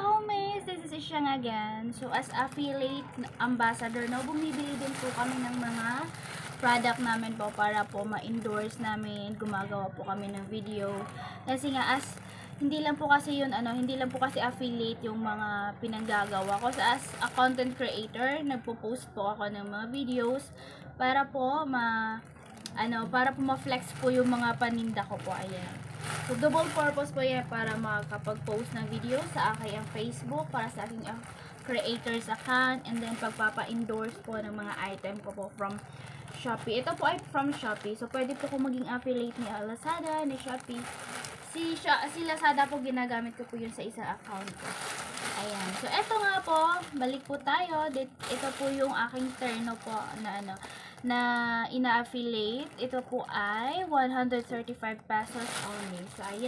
homies! This is Ishang again. So, as affiliate ambassador, no, bumibili din po kami ng mga product namin po para po ma-endorse namin. Gumagawa po kami ng video. Kasi nga, hindi lang po kasi yun, hindi lang po kasi affiliate yung mga pinanggagawa ko. So, as a content creator, nagpo-post po ako ng mga videos para po para po ma-flex po yung mga paninda ko po. Ayan. So, double purpose po yan para makapag-post ng video sa aking Facebook, para sa aking creators account, and then pagpapa-endorse po ng mga item ko po from Shopee. Ito po ay from Shopee. So, pwede po kung maging affiliate ni Lazada, ni Shopee. Si Lazada po, ginagamit ko po yun sa isang account ko. Ayan. So, eto nga po, balik po tayo. Ito po yung aking terno po na ina-affiliate. Ito po ay 135 pesos only. So, ayan.